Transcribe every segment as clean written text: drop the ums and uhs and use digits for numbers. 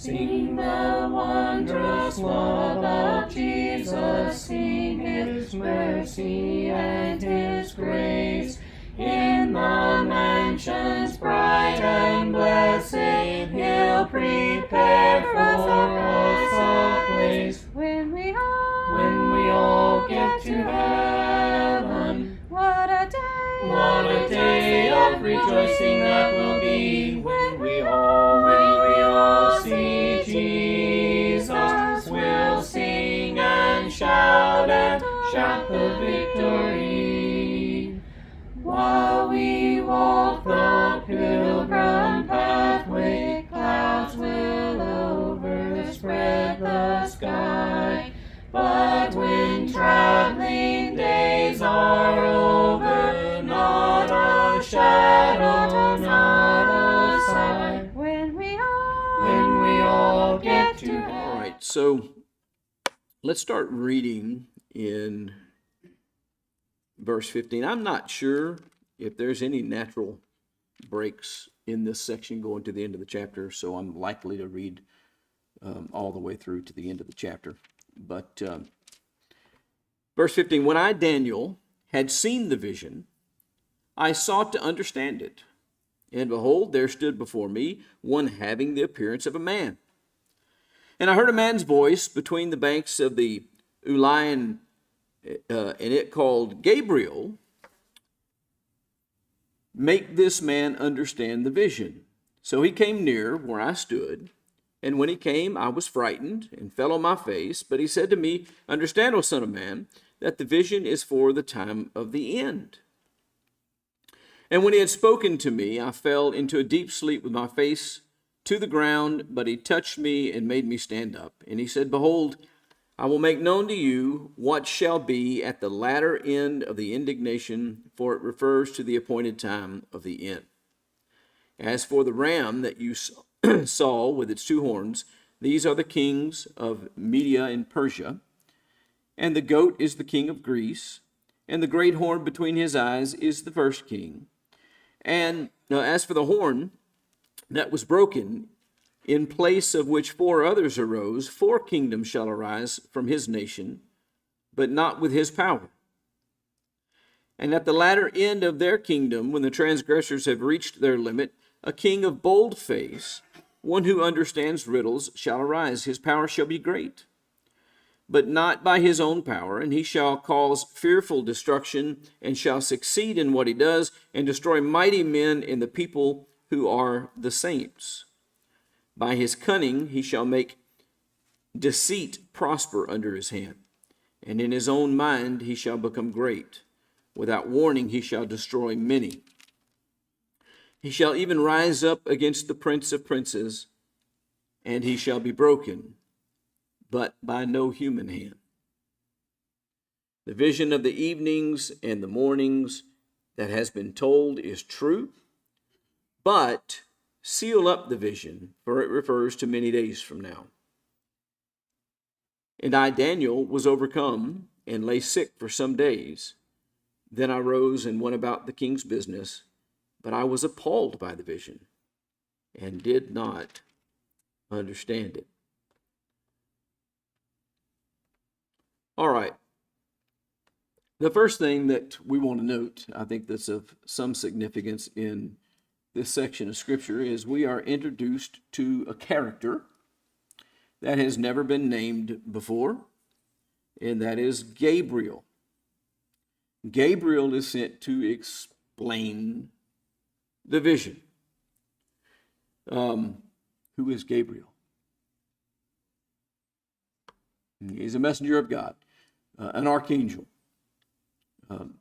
Sing the wondrous love of Jesus, sing his mercy and his grace. In the mansions bright and blessed, he'll prepare for us a place. When we all get to heaven, what a day of rejoicing that will be. When we all see Jesus, we'll sing and shout the victory. While we walk the pilgrim pathway, clouds will overspread the sky. But when traveling days are over, not a shadow, not a sigh. When we all get to heaven. All right, so let's start reading in verse 15. I'm not sure if there's any natural breaks in this section going to the end of the chapter, so I'm likely to read all the way through to the end of the chapter. But verse 15, when I, Daniel, had seen the vision, I sought to understand it. And behold, there stood before me one having the appearance of a man. And I heard a man's voice between the banks of the Ulian, and it called Gabriel, make this man understand the vision. So he came near where I stood, and when he came, I was frightened and fell on my face. But he said to me, understand, O son of man, that the vision is for the time of the end. And when he had spoken to me, I fell into a deep sleep with my face to the ground, but he touched me and made me stand up. And he said, behold, I will make known to you what shall be at the latter end of the indignation, for it refers to the appointed time of the end. As for the ram that you saw with its two horns, these are the kings of Media and Persia, and the goat is the king of Greece, and the great horn between his eyes is the first king. And as for the horn that was broken, in place of which 4 others arose, 4 kingdoms shall arise from his nation, but not with his power. And at the latter end of their kingdom, when the transgressors have reached their limit, a king of bold face, one who understands riddles, shall arise. His power shall be great, but not by his own power, and he shall cause fearful destruction, and shall succeed in what he does, and destroy mighty men in the people who are the saints. By his cunning he shall make deceit prosper under his hand, and in his own mind he shall become great. Without warning he shall destroy many. He shall even rise up against the prince of princes, and he shall be broken, but by no human hand. The vision of the evenings and the mornings that has been told is true, but seal up the vision, for it refers to many days from now. And I, Daniel, was overcome and lay sick for some days. Then I rose and went about the king's business, but I was appalled by the vision and did not understand it. All right. The first thing that we want to note, I think that's of some significance in this section of Scripture, is we are introduced to a character that has never been named before, and that is Gabriel. Gabriel is sent to explain the vision. Who is Gabriel? He's a messenger of God, an archangel.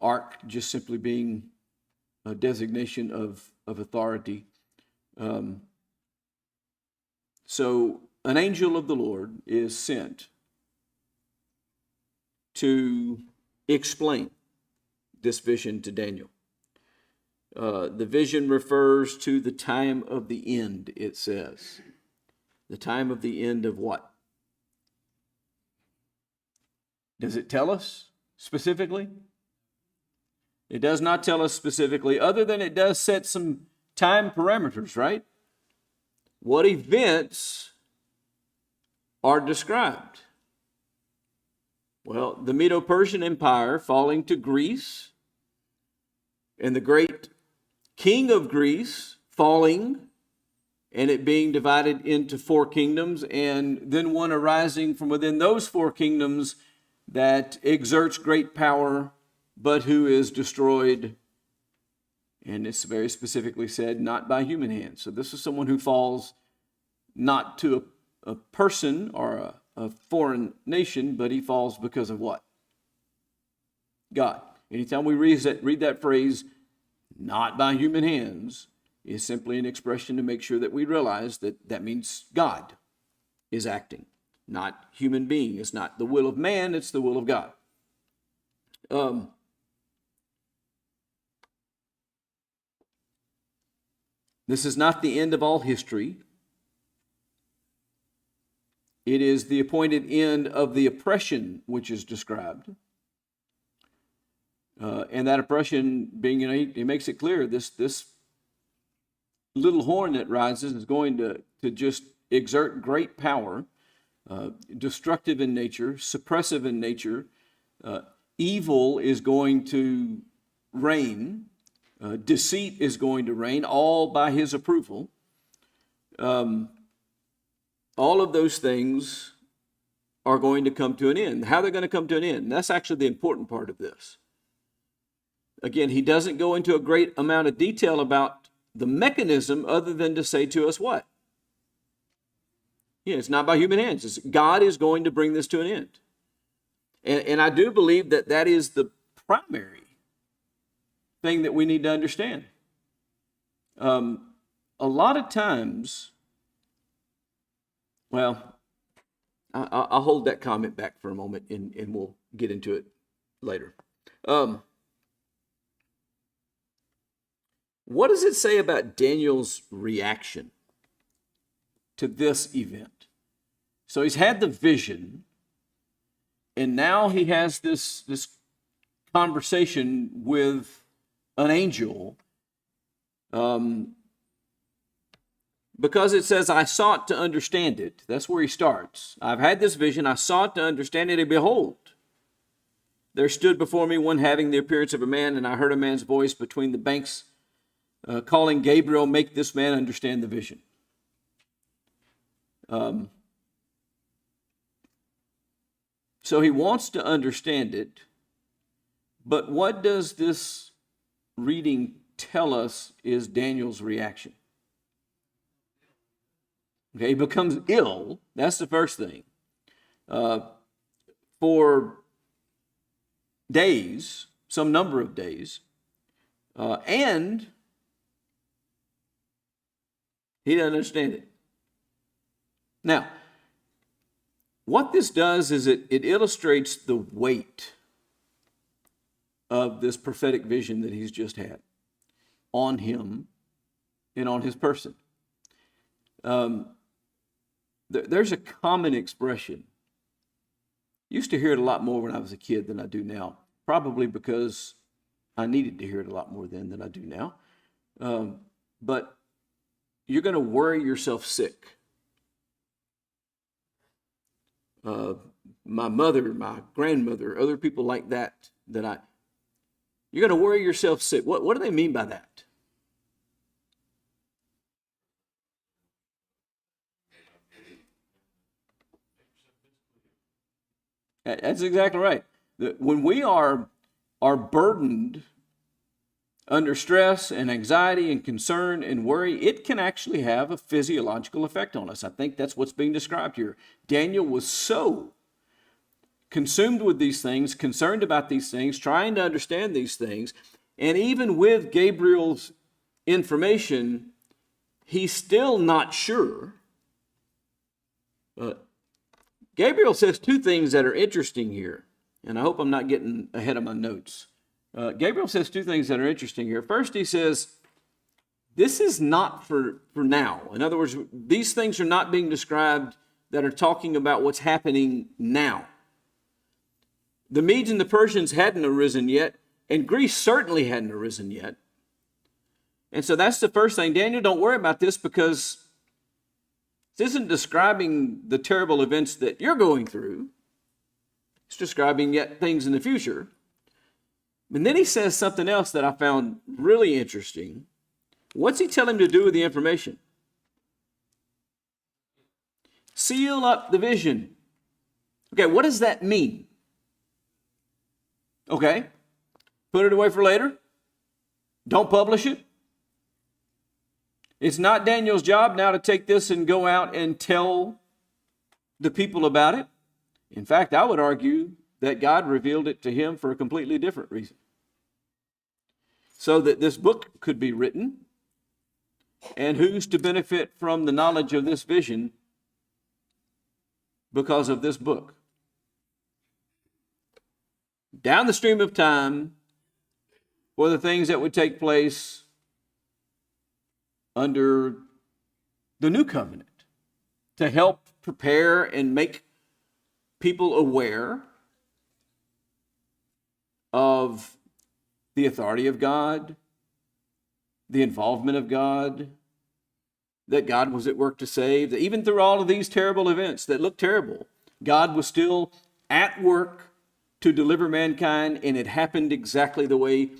Arch just simply being a designation of authority. So an angel of the Lord is sent to explain this vision to Daniel. The vision refers to the time of the end, it says. The time of the end of what? Does it tell us specifically? It does not tell us specifically, other than it does set some time parameters, right? What events are described? Well, the Medo-Persian Empire falling to Greece, and the great king of Greece falling, and it being divided into 4 kingdoms, and then one arising from within those 4 kingdoms that exerts great power, but who is destroyed. And it's very specifically said, not by human hands. So this is someone who falls not to a person or a foreign nation, but he falls because of what? God. Anytime we read that phrase, not by human hands, is simply an expression to make sure that we realize that that means God is acting, not human being. It's not the will of man, it's the will of God. This is not the end of all history. It is the appointed end of the oppression which is described. And that oppression being, he makes it clear, this little horn that rises is going to just exert great power, destructive in nature, suppressive in nature. Evil is going to reign. Deceit is going to reign, all by his approval. All of those things are going to come to an end. How they're going to come to an end, that's actually the important part of this. Again, he doesn't go into a great amount of detail about the mechanism other than to say to us what? Yeah, it's not by human hands. God is going to bring this to an end. And I do believe that that is the primary thing that we need to understand. A lot of times, well, I'll hold that comment back for a moment and we'll get into it later. What does it say about Daniel's reaction to this event? So he's had the vision, and now he has this conversation with an angel, because it says, I sought to understand it. That's where he starts. I've had this vision, I sought to understand it, and behold, there stood before me one having the appearance of a man, and I heard a man's voice between the banks, calling Gabriel, make this man understand the vision. So he wants to understand it, but what does this reading tell us is Daniel's reaction? Okay, he becomes ill. That's the first thing. For days, some number of days, and he doesn't understand it. Now, what this does is it illustrates the weight of this prophetic vision that he's just had on him and on his person. There's a common expression. Used to hear it a lot more when I was a kid than I do now, probably because I needed to hear it a lot more then than I do now. But you're going to worry yourself sick. My mother, my grandmother, other people like that you're going to worry yourself sick. What do they mean by that? That's exactly right. When we are burdened under stress and anxiety and concern and worry, it can actually have a physiological effect on us. I think that's what's being described here. Daniel was so consumed with these things, concerned about these things, trying to understand these things, and even with Gabriel's information, he's still not sure. Gabriel says 2 things that are interesting here, and I hope I'm not getting ahead of my notes. Gabriel says 2 things that are interesting here. First, he says, this is not for now. In other words, these things are not being described that are talking about what's happening now. The Medes and the Persians hadn't arisen yet, and Greece certainly hadn't arisen yet. And so that's the first thing. Daniel, don't worry about this because This isn't describing the terrible events that you're going through. It's describing yet things in the future. And then he says something else that I found really interesting. What's he tell him to do with the information? Seal up the vision. Okay, what does that mean? Okay, put it away for later. Don't publish it. It's not Daniel's job now to take this and go out and tell the people about it. In fact, I would argue that God revealed it to him for a completely different reason. So that this book could be written. And who's to benefit from the knowledge of this vision because of this book? Down the stream of time, for the things that would take place under the new covenant, to help prepare and make people aware of the authority of God, the involvement of God, that God was at work to save, that even through all of these terrible events that look terrible, God was still at work to deliver mankind, and it happened exactly the way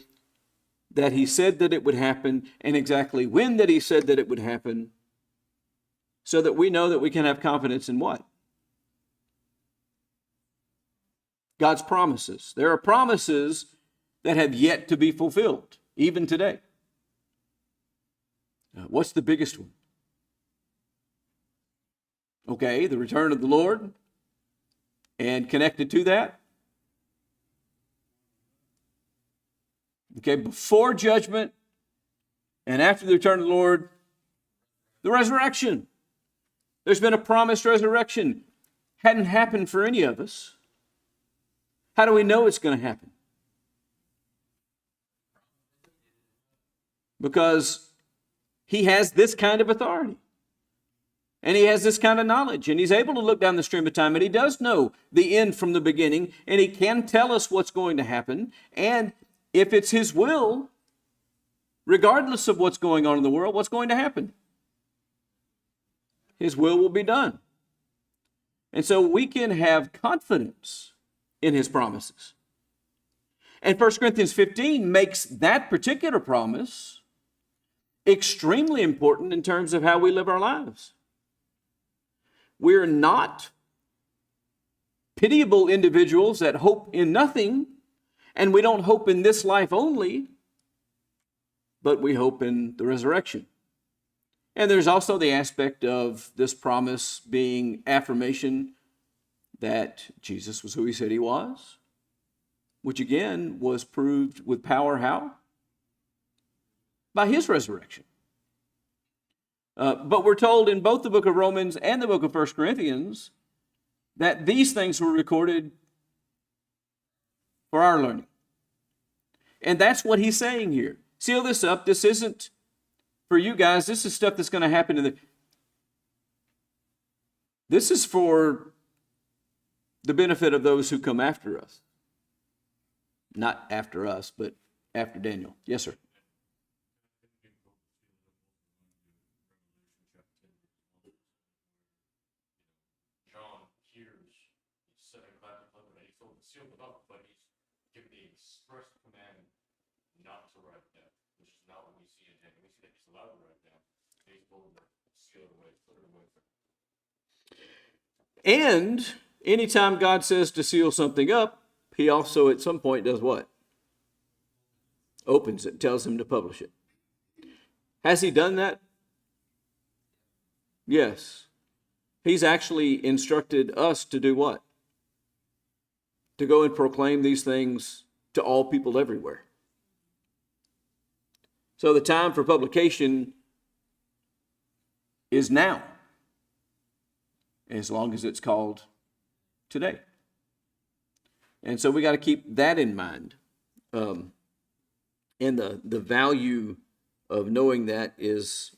that he said that it would happen, and exactly when that he said that it would happen, so that we know that we can have confidence in what? God's promises. There are promises that have yet to be fulfilled, even today. What's the biggest one? Okay, the return of the Lord. And connected to that, okay, before judgment and after the return of the Lord, the resurrection. There's been a promised resurrection. Hadn't happened for any of us. How do we know it's going to happen? Because he has this kind of authority. And he has this kind of knowledge, and he's able to look down the stream of time, and he does know the end from the beginning, and he can tell us what's going to happen. And if it's his will, regardless of what's going on in the world, what's going to happen? His will be done. And so we can have confidence in his promises. And 1 Corinthians 15 makes that particular promise extremely important in terms of how we live our lives. We're not pitiable individuals that hope in nothing, and we don't hope in this life only, but we hope in the resurrection. And there's also the aspect of this promise being affirmation that Jesus was who he said he was, which again was proved with power how? By his resurrection. But we're told in both the book of Romans and the book of 1 Corinthians that these things were recorded for our learning. And that's what he's saying here. Seal this up. This isn't for you guys. This is stuff that's going to happen This is for the benefit of those who come after us. Not after us, but after Daniel. Yes, sir. Sealed it up, but he's given the express command not to write down, which is not what we see in Daniel. We see that he's allowed to write down. He's told to seal it away, put it away. And anytime God says to seal something up, he also at some point does what? Opens it, tells him to publish it. Has he done that? Yes. He's actually instructed us to do what? To go and proclaim these things to all people everywhere. So the time for publication is now, as long as it's called today. And so we got to keep that in mind. And the value of knowing that is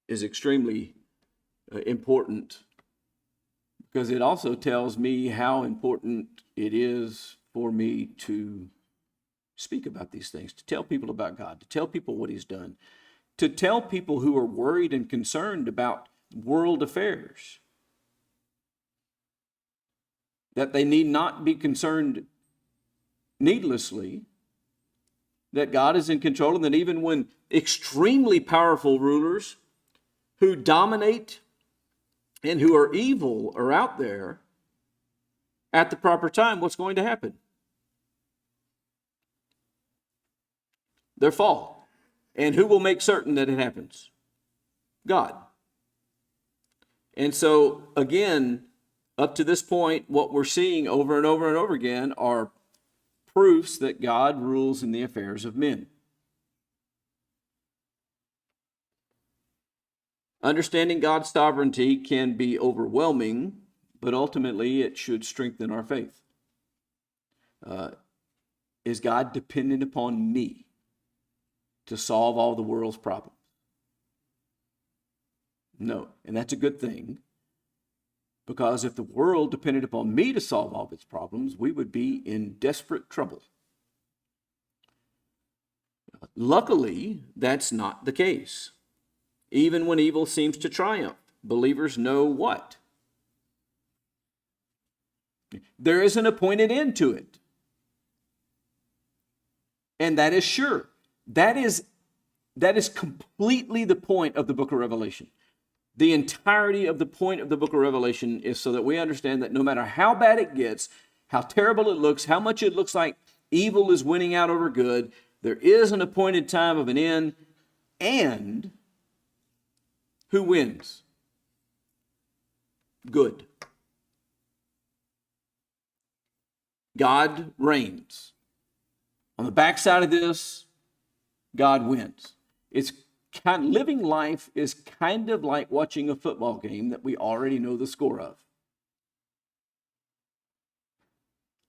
extremely important, because it also tells me how important it is for me to speak about these things, to tell people about God, to tell people what he's done, to tell people who are worried and concerned about world affairs that they need not be concerned needlessly, that God is in control, and that even when extremely powerful rulers who dominate and who are evil are out there, at the proper time, what's going to happen? Their fall. And who will make certain that it happens? God. And so, again, up to this point, what we're seeing over and over and over again are proofs that God rules in the affairs of men. Understanding God's sovereignty can be overwhelming, but ultimately it should strengthen our faith. Is God dependent upon me to solve all the world's problems? No, and that's a good thing, because if the world depended upon me to solve all of its problems, we would be in desperate trouble. Luckily, that's not the case. Even when evil seems to triumph, believers know what? There is an appointed end to it. And that is sure. That is completely the point of the book of Revelation. The entirety of the point of the book of Revelation is so that we understand that no matter how bad it gets, how terrible it looks, how much it looks like evil is winning out over good, there is an appointed time of an end, and who wins? Good. God reigns. On the backside of this, God wins. Living life is kind of like watching a football game that we already know the score of.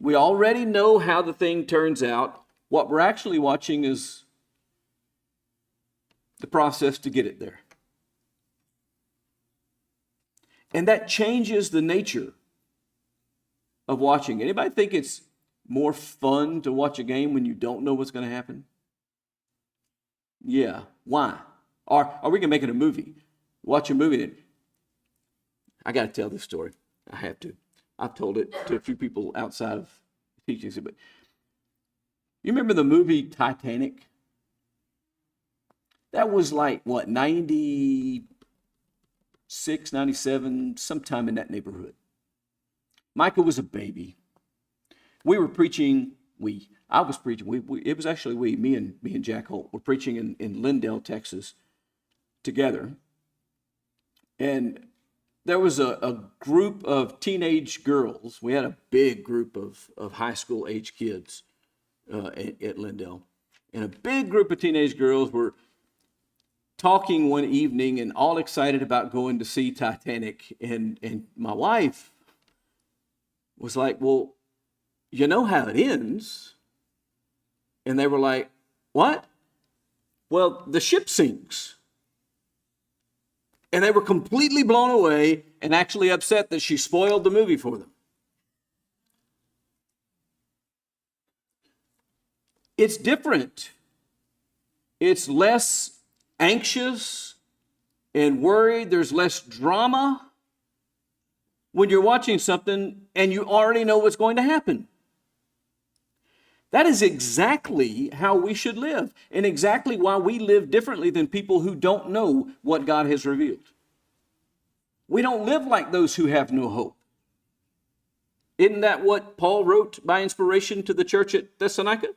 We already know how the thing turns out. What we're actually watching is the process to get it there. And that changes the nature of watching. Anybody think it's more fun to watch a game when you don't know what's going to happen? Yeah. Why? Or we can make it a movie. Watch a movie. I got to tell this story. I have to. I've told it to a few people outside of teaching. But you remember the movie Titanic? That was like, what, 96, 97, sometime in that neighborhood. Micah was a baby. We were preaching, I was preaching, it was actually me and Jack Holt were preaching in Lindale, Texas together. And there was a group of teenage girls. We had a big group of high school age kids at Lindale. And a big group of teenage girls were talking one evening and all excited about going to see Titanic. And my wife was like, well, you know how it ends? And they were like, what? Well, the ship sinks. And they were completely blown away and actually upset that she spoiled the movie for them. It's different. It's less anxious and worried. There's less drama when you're watching something and you already know what's going to happen. That is exactly how we should live, and exactly why we live differently than people who don't know what God has revealed. We don't live like those who have no hope. Isn't that what Paul wrote by inspiration to the church at Thessalonica?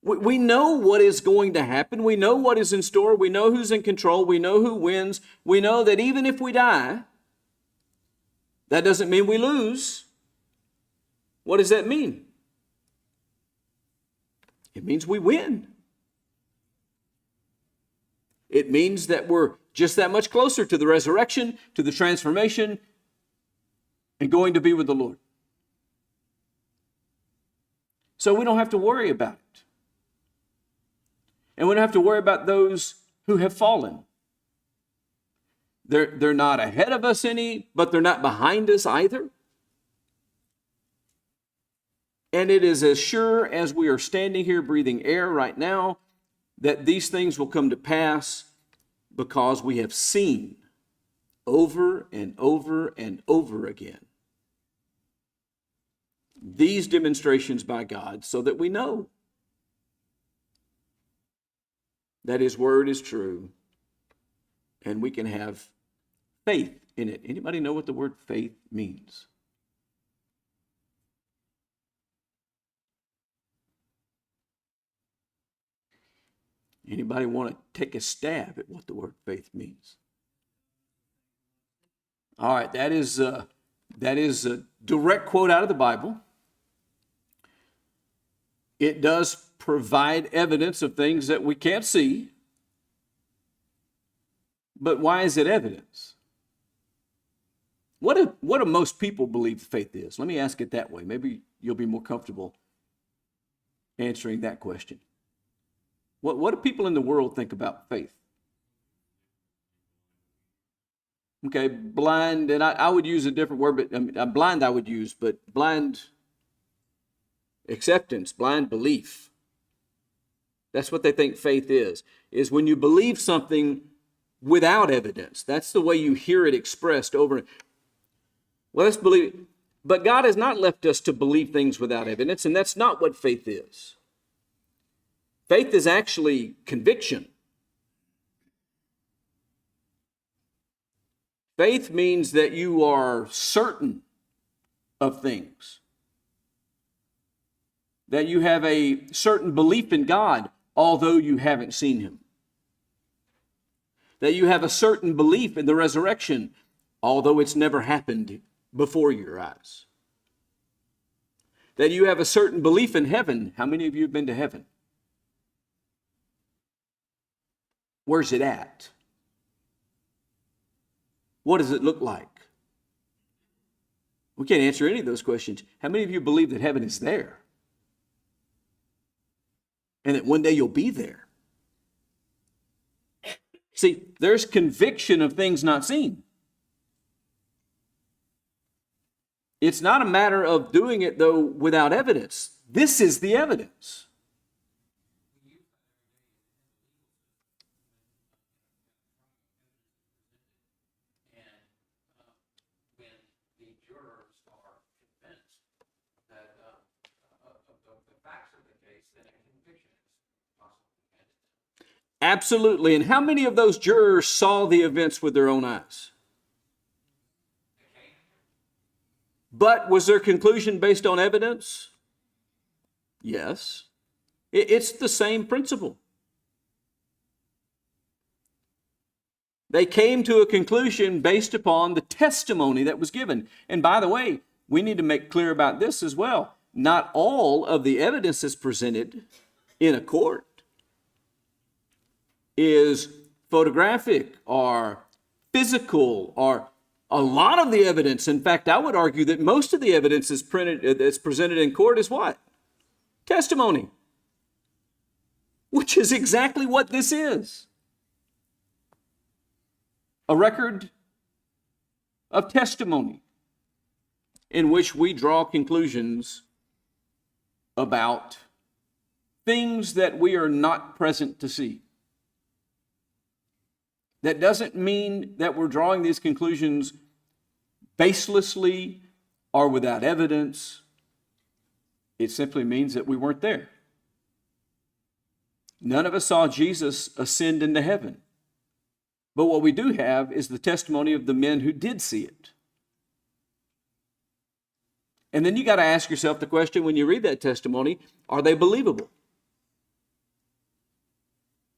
We know what is going to happen. We know what is in store. We know who's in control. We know who wins. We know that even if we die, that doesn't mean we lose. What does that mean? It means we win. It means that we're just that much closer to the resurrection, to the transformation, and going to be with the Lord. So we don't have to worry about it. And we don't have to worry about those who have fallen. They're not ahead of us any, but they're not behind us either. And it is as sure as we are standing here breathing air right now, that these things will come to pass because we have seen over and over and over again these demonstrations by God, so that we know that His word is true and we can have faith in it. Anybody know what the word faith means? Anybody want to take a stab at what the word faith means? All right, that is a direct quote out of the Bible. It does provide evidence of things that we can't see. But why is it evidence? What do most people believe faith is? Let me ask it that way. Maybe you'll be more comfortable answering that question. What do people in the world think about faith? Okay, blind, and I would use a different word, but blind I would use, but blind acceptance, blind belief. That's what they think faith is when you believe something without evidence. That's the way you hear it expressed over and well, let's believe it. But God has not left us to believe things without evidence, and that's not what faith is. Faith is actually conviction. Faith means that you are certain of things, that you have a certain belief in God, although you haven't seen Him, that you have a certain belief in the resurrection, although it's never happened before your eyes, that you have a certain belief in heaven. How many of you have been to heaven? Where's it at? What does it look like? We can't answer any of those questions. How many of you believe that heaven is there? And that one day you'll be there? See, there's conviction of things not seen. It's not a matter of doing it, though, without evidence. This is the evidence. Absolutely. And how many of those jurors saw the events with their own eyes? But was their conclusion based on evidence? Yes. It's the same principle. They came to a conclusion based upon the testimony that was given. And by the way, we need to make clear about this as well. Not all of the evidence that's presented in a court is photographic or physical, or a lot of the evidence. In fact, I would argue that most of the evidence that's presented in court is what? Testimony. Which is exactly what this is. A record of testimony in which we draw conclusions about things that we are not present to see. That doesn't mean that we're drawing these conclusions baselessly or without evidence. It simply means that we weren't there. None of us saw Jesus ascend into heaven. But what we do have is the testimony of the men who did see it. And then you got to ask yourself the question when you read that testimony, are they believable?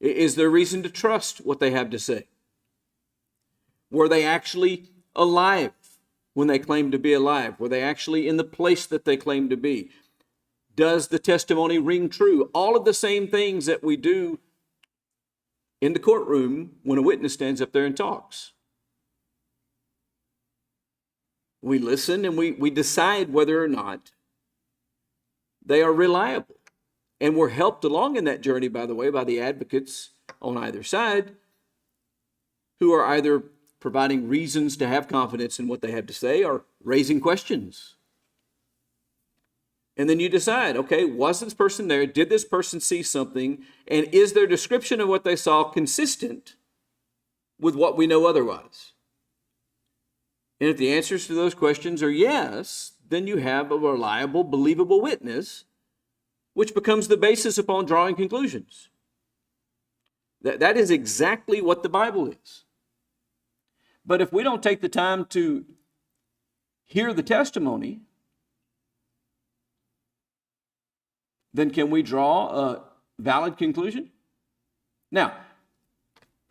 Is there reason to trust what they have to say? Were they actually alive when they claimed to be alive? Were they actually in the place that they claimed to be? Does the testimony ring true? All of the same things that we do in the courtroom when a witness stands up there and talks. We listen and we decide whether or not they are reliable. And we're helped along in that journey, by the way, by the advocates on either side who are either providing reasons to have confidence in what they have to say or raising questions. And then you decide, okay, was this person there? Did this person see something? And is their description of what they saw consistent with what we know otherwise? And if the answers to those questions are yes, then you have a reliable, believable witness, which becomes the basis upon drawing conclusions. That is exactly what the Bible is. But if we don't take the time to hear the testimony, then can we draw a valid conclusion? Now,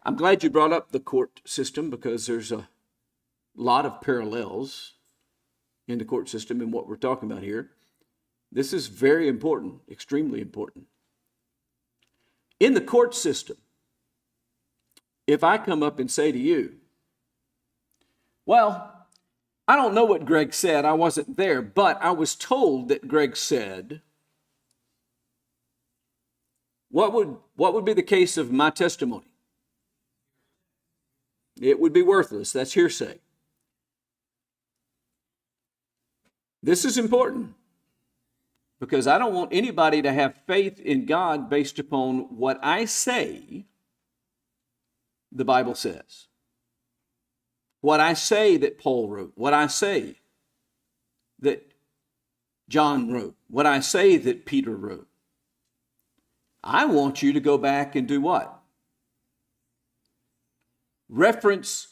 I'm glad you brought up the court system, because there's a lot of parallels in the court system and what we're talking about here. This is very important, extremely important. In the court system, if I come up and say to you, well, I don't know what Greg said, I wasn't there, but I was told that Greg said, what would be the case of my testimony? It would be worthless. That's hearsay. This is important, because I don't want anybody to have faith in God based upon what I say the Bible says. What I say that Paul wrote, what I say that John wrote, what I say that Peter wrote. I want you to go back and do what? Reference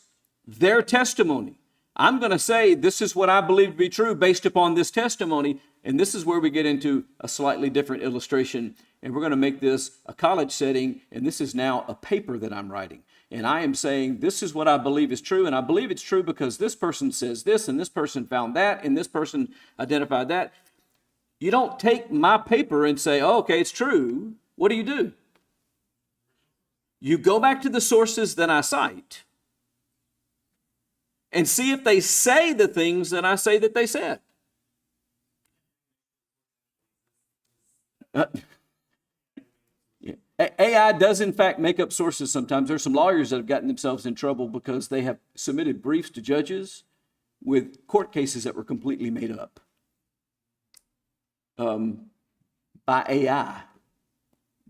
their testimony. I'm going to say this is what I believe to be true based upon this testimony, and this is where we get into a slightly different illustration, and we're going to make this a college setting, and this is now a paper that I'm writing. And I am saying this is what I believe is true, and I believe it's true because this person says this, and this person found that, and this person identified that. You don't take my paper and say, oh, okay, it's true. What do? You go back to the sources that I cite and see if they say the things that I say that they said. AI does, in fact, make up sources sometimes. There's some lawyers that have gotten themselves in trouble because they have submitted briefs to judges with court cases that were completely made up by AI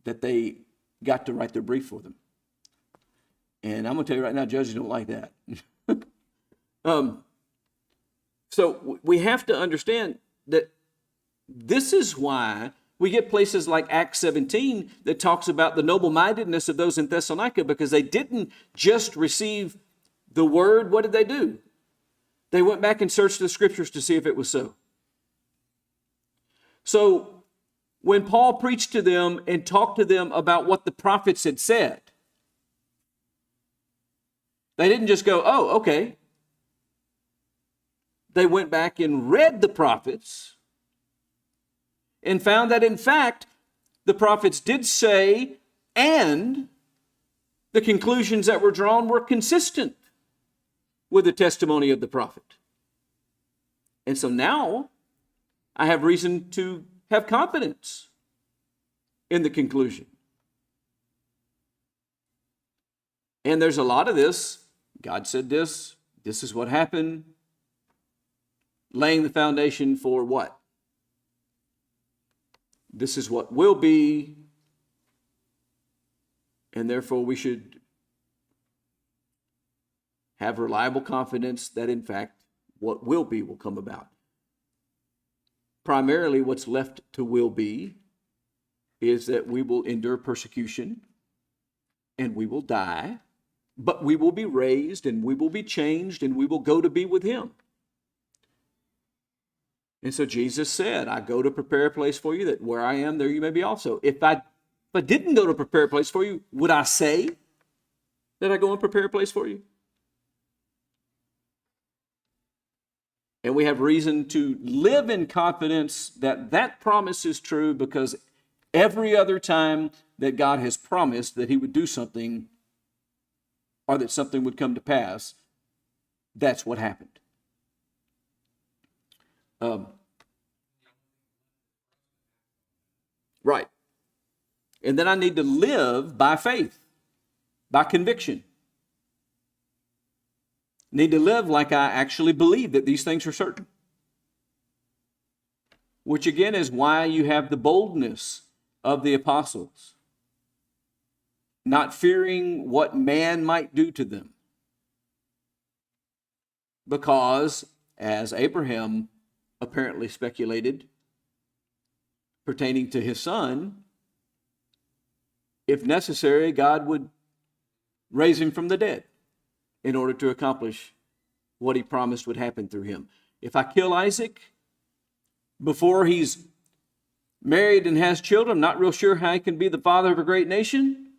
that they got to write their brief for them. And I'm going to tell you right now, judges don't like that. So we have to understand that this is why we get places like Acts 17 that talks about the noble-mindedness of those in Thessalonica, because they didn't just receive the word. What did they do? They went back and searched the scriptures to see if it was so. So when Paul preached to them and talked to them about what the prophets had said, they didn't just go, oh, okay. They went back and read the prophets and found that, in fact, the prophets did say, and the conclusions that were drawn were consistent with the testimony of the prophet. And so now I have reason to have confidence in the conclusion. And there's a lot of this. God said this. This is what happened. Laying the foundation for what? This is what will be. And therefore we should have reliable confidence that, in fact, what will be will come about. Primarily what's left to will be is that we will endure persecution and we will die, but we will be raised and we will be changed and we will go to be with him. And so Jesus said, I go to prepare a place for you, that where I am, there you may be also. If I didn't go to prepare a place for you, would I say that I go and prepare a place for you? And we have reason to live in confidence that that promise is true, because every other time that God has promised that he would do something or that something would come to pass, that's what happened. Right. And then I need to live by faith, by conviction. Need to live like I actually believe that these things are certain. which again is why you have the boldness of the apostles, not fearing what man might do to them. Because, as Abraham apparently speculated pertaining to his son, if necessary, God would raise him from the dead in order to accomplish what he promised would happen through him. If I kill Isaac before he's married and has children, I'm not real sure how he can be the father of a great nation.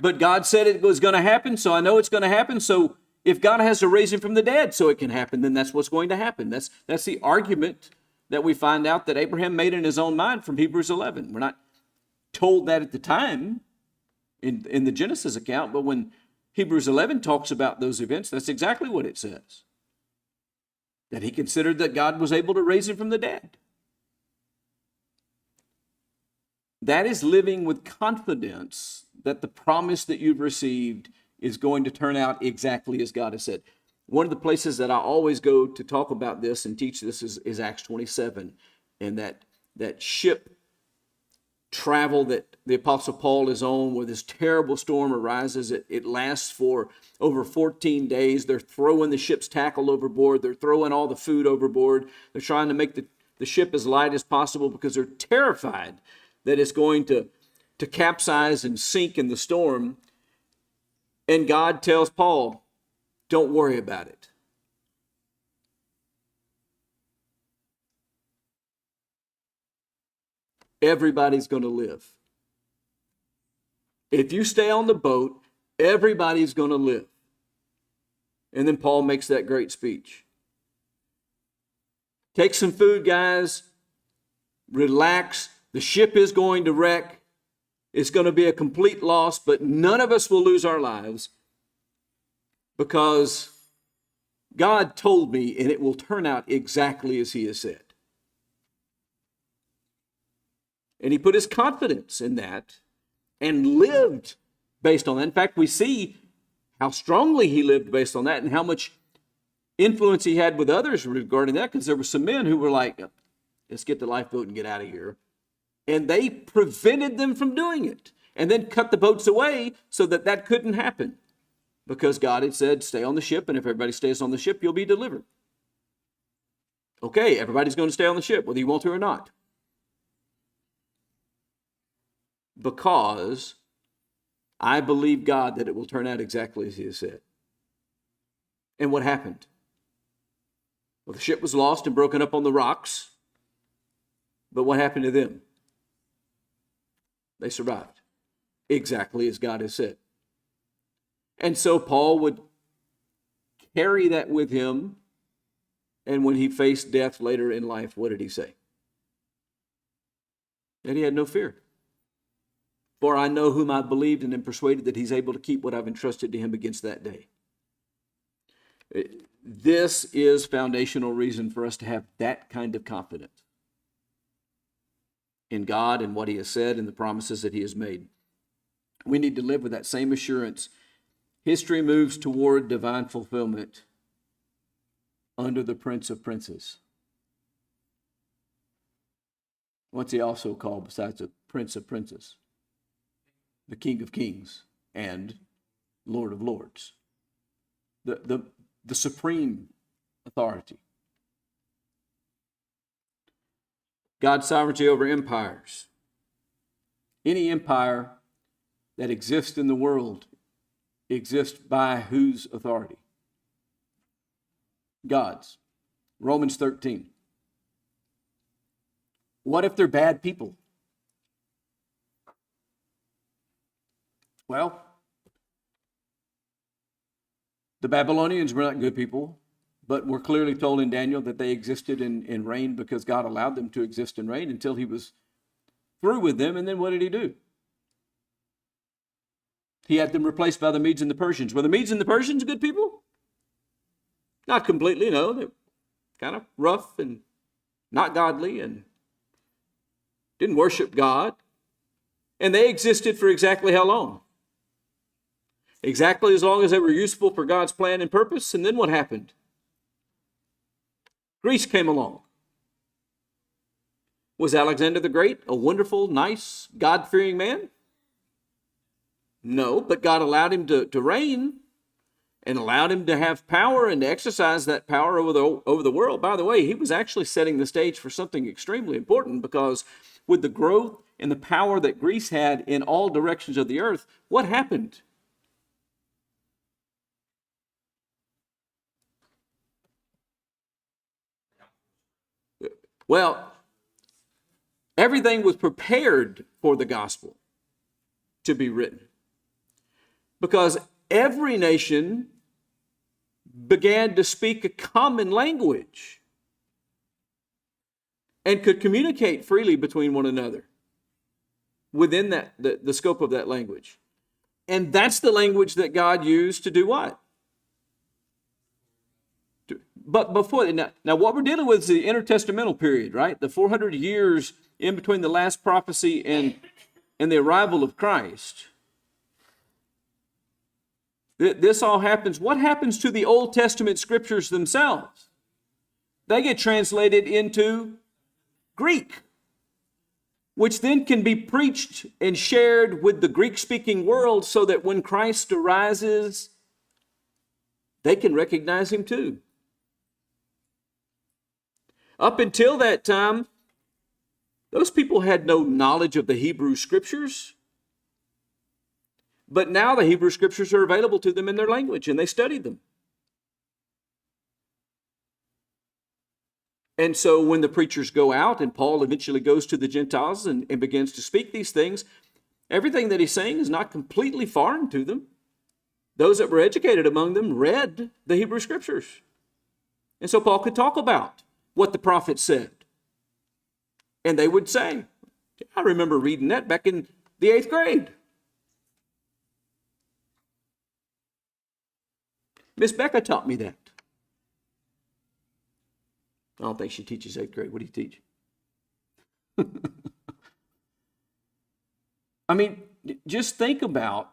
But God said it was going to happen, so I know it's going to happen. So if God has to raise him from the dead so it can happen, then that's what's going to happen. That's the argument that we find out that Abraham made in his own mind from Hebrews 11. We're not told that at the time in the Genesis account, but when Hebrews 11 talks about those events, that's exactly what it says. That he considered that God was able to raise him from the dead. That is living with confidence that the promise that you've received is going to turn out exactly as God has said. One of the places that I always go to talk about this and teach this is Acts 27, and that ship travel that the Apostle Paul is on, where this terrible storm arises. It lasts for over 14 days. They're throwing the ship's tackle overboard. They're throwing all the food overboard. They're trying to make the ship as light as possible because they're terrified that it's going to capsize and sink in the storm. And God tells Paul, don't worry about it. Everybody's going to live. If you stay on the boat, everybody's going to live. And then Paul makes that great speech. Take some food, guys. Relax. The ship is going to wreck. It's going to be a complete loss, but none of us will lose our lives because God told me, and it will turn out exactly as he has said. And he put his confidence in that and lived based on that. In fact, we see how strongly he lived based on that and how much influence he had with others regarding that, because there were some men who were like, let's get the lifeboat and get out of here. And they prevented them from doing it and then cut the boats away so that that couldn't happen, because God had said, stay on the ship, and if everybody stays on the ship, you'll be delivered. Okay, everybody's going to stay on the ship, whether you want to or not. Because I believe God that it will turn out exactly as he has said. And what happened? Well, the ship was lost and broken up on the rocks. But what happened to them? They survived. Exactly as God has said. And so Paul would carry that with him. And when he faced death later in life, what did he say? That he had no fear. For I know whom I believed and am persuaded that he's able to keep what I've entrusted to him against that day. This is foundational reason for us to have that kind of confidence in God and what he has said and the promises that he has made. We need to live with that same assurance. History moves toward divine fulfillment under the Prince of Princes. What's he also called besides the Prince of Princes? The King of Kings and Lord of Lords. The supreme authority. God's sovereignty over empires. Any empire that exists in the world exists by whose authority? God's. Romans 13. What if they're bad people? Well, the Babylonians were not good people, but we're clearly told in Daniel that they existed and reigned because God allowed them to exist and reign until he was through with them. And then what did he do? He had them replaced by the Medes and the Persians. Were the Medes and the Persians good people? Not completely, no. They're kind of rough and not godly and didn't worship God. And they existed for exactly how long? Exactly as long as they were useful for God's plan and purpose. And then what happened? Greece came along. Was Alexander the Great a wonderful, nice, God-fearing man? No, but God allowed him to reign and allowed him to have power and to exercise that power over the world. By the way, he was actually setting the stage for something extremely important, because with the growth and the power that Greece had in all directions of the earth, what happened? Well, everything was prepared for the gospel to be written, because every nation began to speak a common language and could communicate freely between one another within the scope of that language. And that's the language that God used to do what? But before, now what we're dealing with is the intertestamental period, right? The 400 years in between the last prophecy and the arrival of Christ. This all happens. What happens to the Old Testament scriptures themselves? They get translated into Greek, which then can be preached and shared with the Greek-speaking world, so that when Christ arises, they can recognize him too. Up until that time, those people had no knowledge of the Hebrew scriptures. But now the Hebrew scriptures are available to them in their language, and they studied them. And so when the preachers go out, and Paul eventually goes to the Gentiles and begins to speak these things, everything that he's saying is not completely foreign to them. Those that were educated among them read the Hebrew scriptures. And so Paul could talk about what the prophet said. And they would say, I remember reading that back in the 8th grade. Miss Becca taught me that. I don't think she teaches 8th grade. What do you teach? I mean, just think about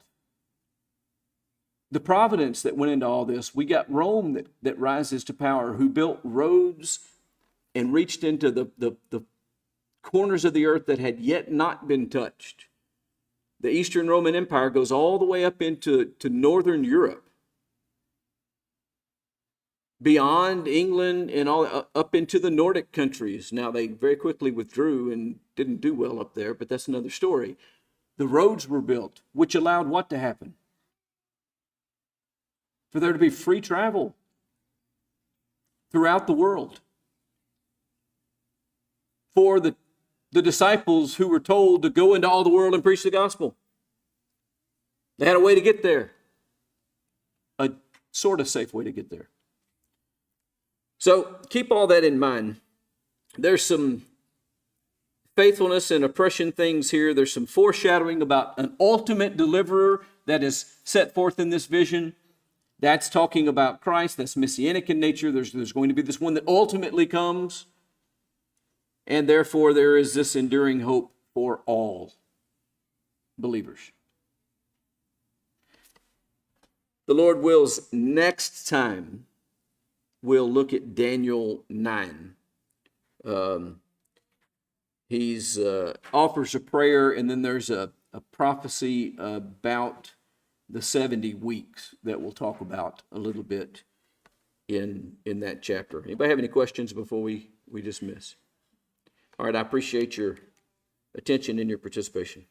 the providence that went into all this. We got Rome that rises to power, who built roads and reached into the corners of the earth that had yet not been touched. The Eastern Roman Empire goes all the way up into northern Europe, beyond England and all up into the Nordic countries. Now, they very quickly withdrew and didn't do well up there, but that's another story. The roads were built, which allowed what to happen? For there to be free travel throughout the world. For the disciples who were told to go into all the world and preach the gospel. They had a way to get there. A sort of safe way to get there. So keep all that in mind. There's some faithfulness and oppression things here. There's some foreshadowing about an ultimate deliverer that is set forth in this vision. That's talking about Christ. That's messianic in nature. There's going to be this one that ultimately comes. And therefore there is this enduring hope for all believers. The Lord wills, next time we'll look at Daniel 9. He's offers a prayer, and then there's a prophecy about the 70 weeks that we'll talk about a little bit in that chapter. Anybody have any questions before we dismiss? All right, I appreciate your attention and your participation.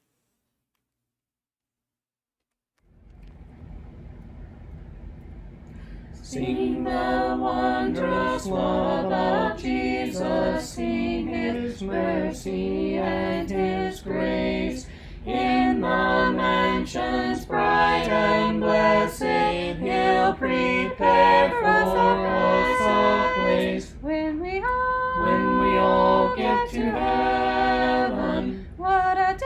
Sing the wondrous love of Jesus, sing his mercy and his grace. In the mansions bright and blessed, he'll prepare for us a place. When we all get to heaven, what a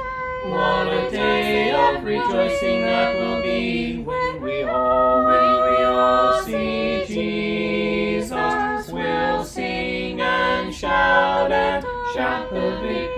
day of rejoicing that will be. When we all see Jesus, we'll sing and shout the victory.